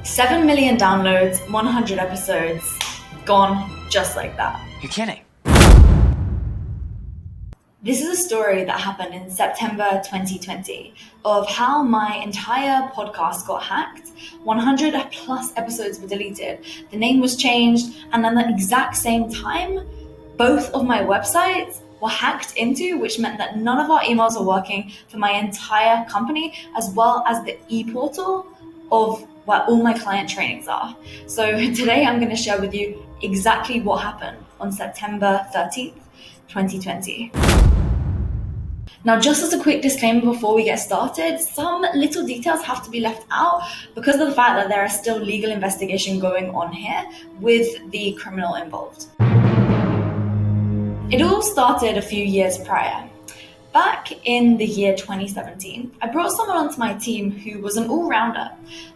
7 million downloads, 100 episodes, gone just like that. You're kidding. This is a story that happened in September 2020 of how my entire podcast got hacked. 100 plus episodes were deleted. The name was changed, and at the exact same time, both of my websites were hacked into, which meant that none of our emails were working for my entire company, as well as the e-portal of where all my client trainings are. So today I'm going to share with you exactly what happened on September 13th, 2020. Now, just as a quick disclaimer before we get started, some little details have to be left out because of the fact that there is still legal investigation going on here with the criminal involved. It all started a few years prior. Back in the year 2017, I brought someone onto my team who was an all-rounder.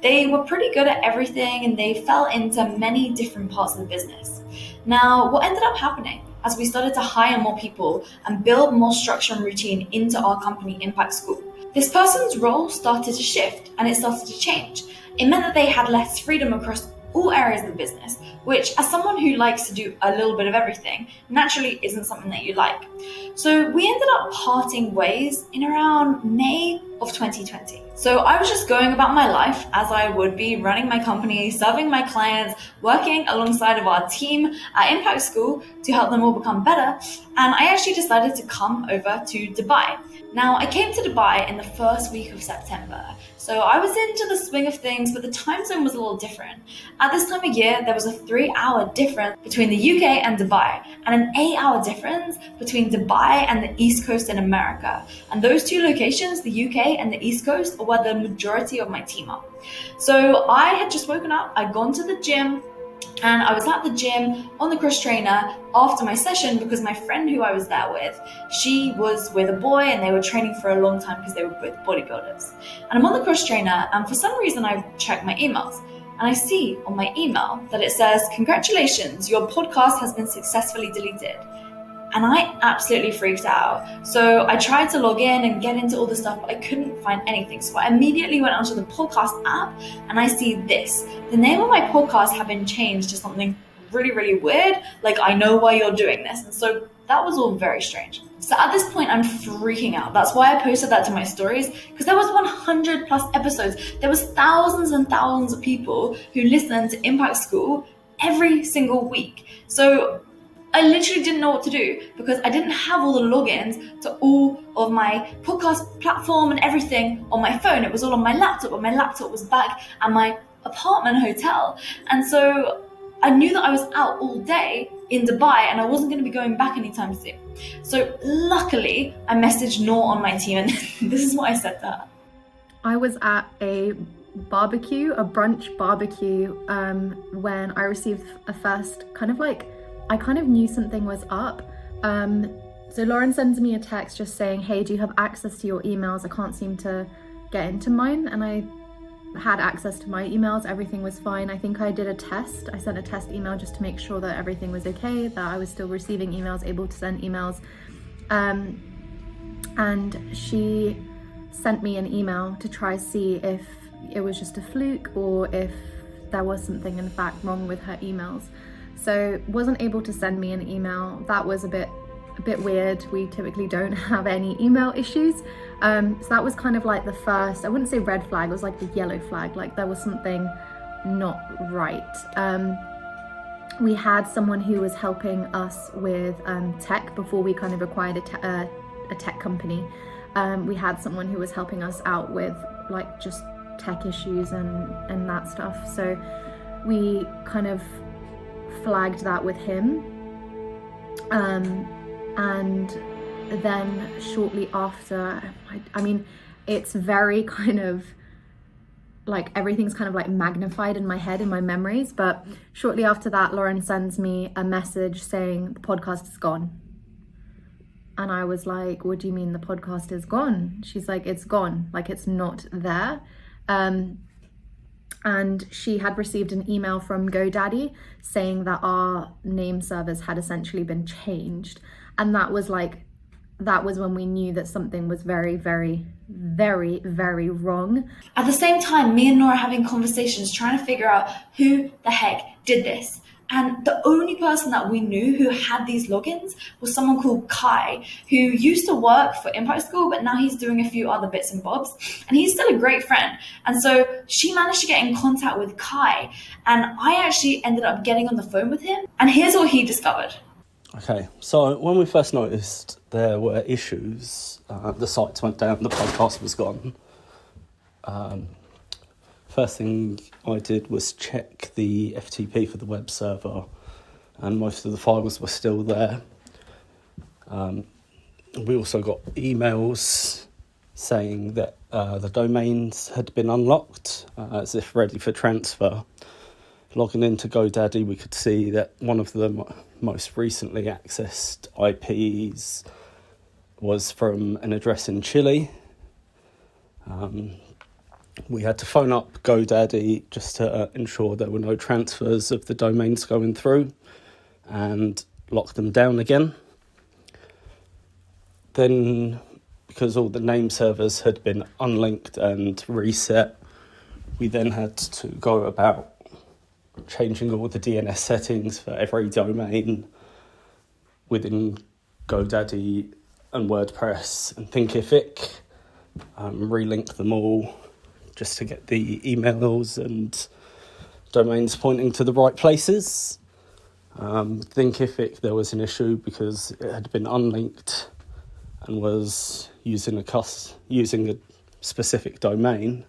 They were pretty good at everything and they fell into many different parts of the business. Now, what ended up happening as we started to hire more people and build more structure and routine into our company Impact School, this person's role started to shift and it started to change. It meant that they had less freedom across all areas of the business, which as someone who likes to do a little bit of everything, naturally isn't something that you like. So we ended up parting ways in around May of 2020. So I was just going about my life as I would be, running my company, serving my clients, working alongside of our team at Impact School to help them all become better. And I actually decided to come over to Dubai. Now, I came to Dubai in the first week of September. So I was into the swing of things, but the time zone was a little different. At this time of year, there was a 3-hour difference between the UK and Dubai, and an 8-hour difference between Dubai and the East Coast in America. And those two locations, the UK and the East Coast, are where the majority of my team are. So I had just woken up, I'd gone to the gym, and I was at the gym on the cross trainer after my session because my friend who I was there with, she was with a boy and they were training for a long time because they were both bodybuilders. And I'm on the cross trainer and for some reason I check my emails and I see on my email that it says, "Congratulations, your podcast has been successfully deleted." And I absolutely freaked out. So I tried to log in and get into all the stuff, but I couldn't find anything. So I immediately went onto the podcast app and I see this. The name of my podcast had been changed to something really, really weird. Like, "I know why you're doing this." And so that was all very strange. So at this point, I'm freaking out. That's why I posted that to my stories, because there was 100 plus episodes. There was thousands and thousands of people who listened to Impact School every single week. So I literally didn't know what to do because I didn't have all the logins to all of my podcast platform and everything on my phone. It was all on my laptop, but my laptop was back at my apartment hotel. And so I knew that I was out all day in Dubai and I wasn't going to be going back anytime soon. So luckily, I messaged Noor on my team and this is what I said to her. I was at a brunch barbecue, when I received a first I kind of knew something was up. So Lauren sends me a text just saying, "Hey, do you have access to your emails? I can't seem to get into mine." And I had access to my emails. Everything was fine. I think I did a test. I sent a test email just to make sure that everything was okay, that I was still receiving emails, able to send emails. And she sent me an email to try see if it was just a fluke or if there was something in fact wrong with her emails. So wasn't able to send me an email. That was a bit weird. We typically don't have any email issues. So that was kind of like the first, I wouldn't say red flag, it was like the yellow flag, like there was something not right. We had someone who was helping us with tech before we kind of acquired a tech company. We had someone who was helping us out with like just tech issues and that stuff. So we kind of flagged that with him, and then shortly after, I mean, it's very kind of like everything's kind of like magnified in my head, in my memories, but shortly after that, Lauren sends me a message saying the podcast is gone. And I was like, "What do you mean the podcast is gone?" She's like, "It's gone, like it's not there." And she had received an email from GoDaddy saying that our name servers had essentially been changed. And that was like that was when we knew that something was very, very, very, very wrong. At the same time, me and Nora having conversations trying to figure out who the heck did this. And the only person that we knew who had these logins was someone called Kai, who used to work for Impact School, but now he's doing a few other bits and bobs. And he's still a great friend. And so she managed to get in contact with Kai. And I actually ended up getting on the phone with him. And here's what he discovered. Okay, so when we first noticed there were issues, the sites went down, the podcast was gone. First thing I did was check the FTP for the web server, and most of the files were still there. We also got emails saying that the domains had been unlocked, as if ready for transfer. Logging into GoDaddy, we could see that one of the most recently accessed IPs was from an address in Chile. We had to phone up GoDaddy just to ensure there were no transfers of the domains going through and lock them down again. Then, because all the name servers had been unlinked and reset, we then had to go about changing all the DNS settings for every domain within GoDaddy and WordPress and Thinkific, relink them all just to get the emails and domains pointing to the right places. Thinkific, there was an issue because it had been unlinked and was using a specific domain.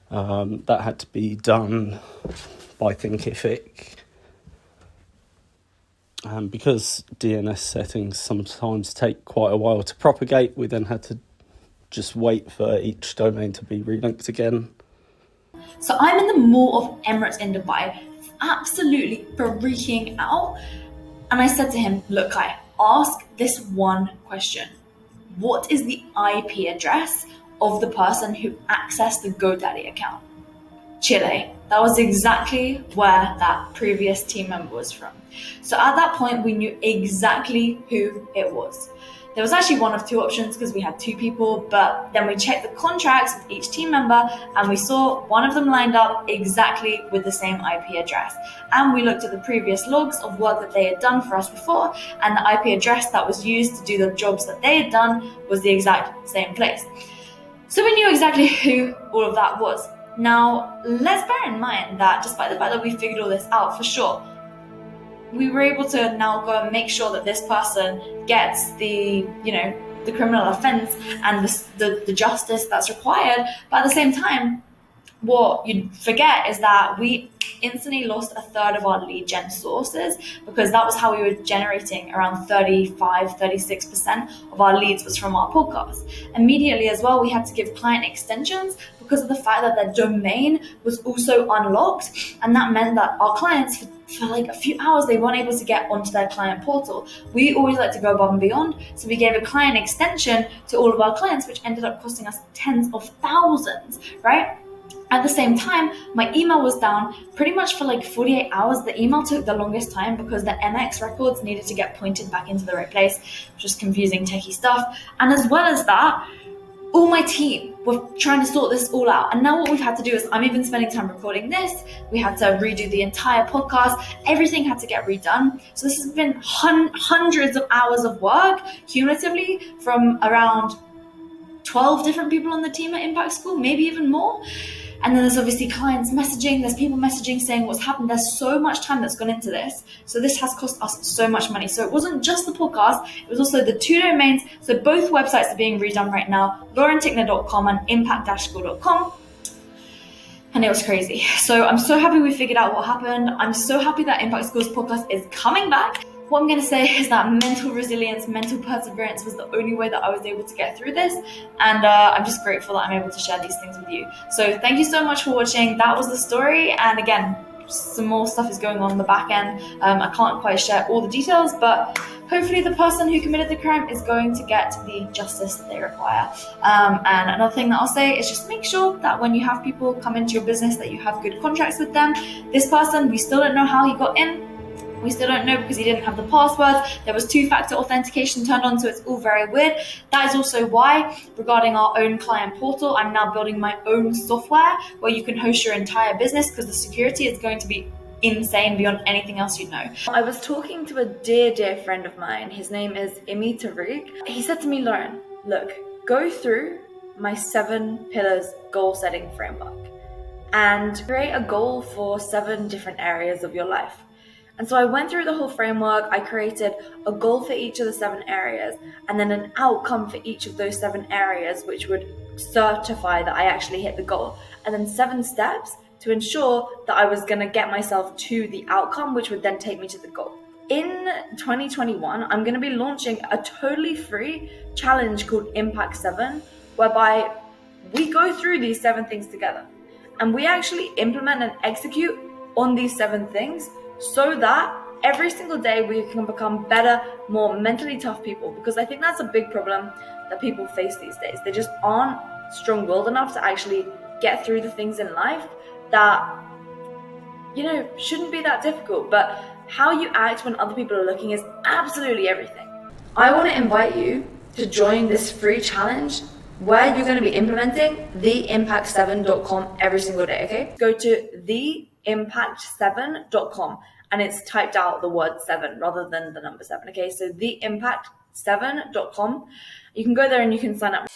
That had to be done by Thinkific. Because DNS settings sometimes take quite a while to propagate, we then had to just wait for each domain to be relinked again. So I'm in the Mall of Emirates in Dubai, absolutely freaking out. And I said to him, look, I ask this one question. What is the IP address of the person who accessed the GoDaddy account? Chile. That was exactly where that previous team member was from. So at that point, we knew exactly who it was. There was actually one of two options because we had two people, but then we checked the contracts with each team member and we saw one of them lined up exactly with the same IP address. And we looked at the previous logs of work that they had done for us before, and the IP address that was used to do the jobs that they had done was the exact same place. So we knew exactly who all of that was. Now, let's bear in mind that despite the fact that we figured all this out for sure, we were able to now go and make sure that this person gets the criminal offense and the justice that's required. But at the same time, what you'd forget is that we instantly lost a third of our lead gen sources, because that was how we were generating around 36% of our leads was from our podcast. Immediately as well, we had to give client extensions because of the fact that their domain was also unlocked, and that meant that our clients for like a few hours they weren't able to get onto their client portal. We always like to go above and beyond, so we gave a client extension to all of our clients, which ended up costing us tens of thousands, right? At the same time, my email was down pretty much for like 48 hours. The email took the longest time because the MX records needed to get pointed back into the right place, which was confusing techie stuff. And as well as that, all my team were trying to sort this all out. And now what we've had to do is, I'm even spending time recording this. We had to redo the entire podcast. Everything had to get redone. So this has been hundreds of hours of work cumulatively from around 12 different people on the team at Impact School, maybe even more. And then there's obviously clients messaging, there's people messaging saying what's happened. There's so much time that's gone into this. So this has cost us so much money. So it wasn't just the podcast, it was also the two domains. So both websites are being redone right now, laurentickner.com and impact-school.com. And it was crazy. So I'm so happy we figured out what happened. I'm so happy that Impact School's podcast is coming back. What I'm going to say is that mental resilience, mental perseverance was the only way that I was able to get through this. And I'm just grateful that I'm able to share these things with you. So thank you so much for watching. That was the story. And again, some more stuff is going on in the back end. I can't quite share all the details, but hopefully the person who committed the crime is going to get the justice that they require. And another thing that I'll say is just make sure that when you have people come into your business that you have good contracts with them. This person, we still don't know how he got in. We still don't know because he didn't have the passwords. There was two-factor authentication turned on, so it's all very weird. That is also why, regarding our own client portal, I'm now building my own software where you can host your entire business, because the security is going to be insane beyond anything else you know. I was talking to a dear friend of mine. His name is Imi Tariq. He said to me, Lauren, look, go through my 7 pillars goal setting framework and create a goal for 7 different areas of your life. And so I went through the whole framework. I created a goal for each of the 7 areas and then an outcome for each of those 7 areas, which would certify that I actually hit the goal. And then 7 steps to ensure that I was going to get myself to the outcome, which would then take me to the goal. In 2021, I'm going to be launching a totally free challenge called Impact 7, whereby we go through these 7 things together and we actually implement and execute on these 7 things so that every single day we can become better, more mentally tough people. Because I think that's a big problem that people face these days. They just aren't strong-willed enough to actually get through the things in life that, shouldn't be that difficult. But how you act when other people are looking is absolutely everything. I want to invite you to join this free challenge where you're going to be implementing theimpact7.com every single day, okay? Go to theimpact7.com and it's typed out the word 7 rather than the number 7, okay? So theimpact7.com. You can go there and you can sign up.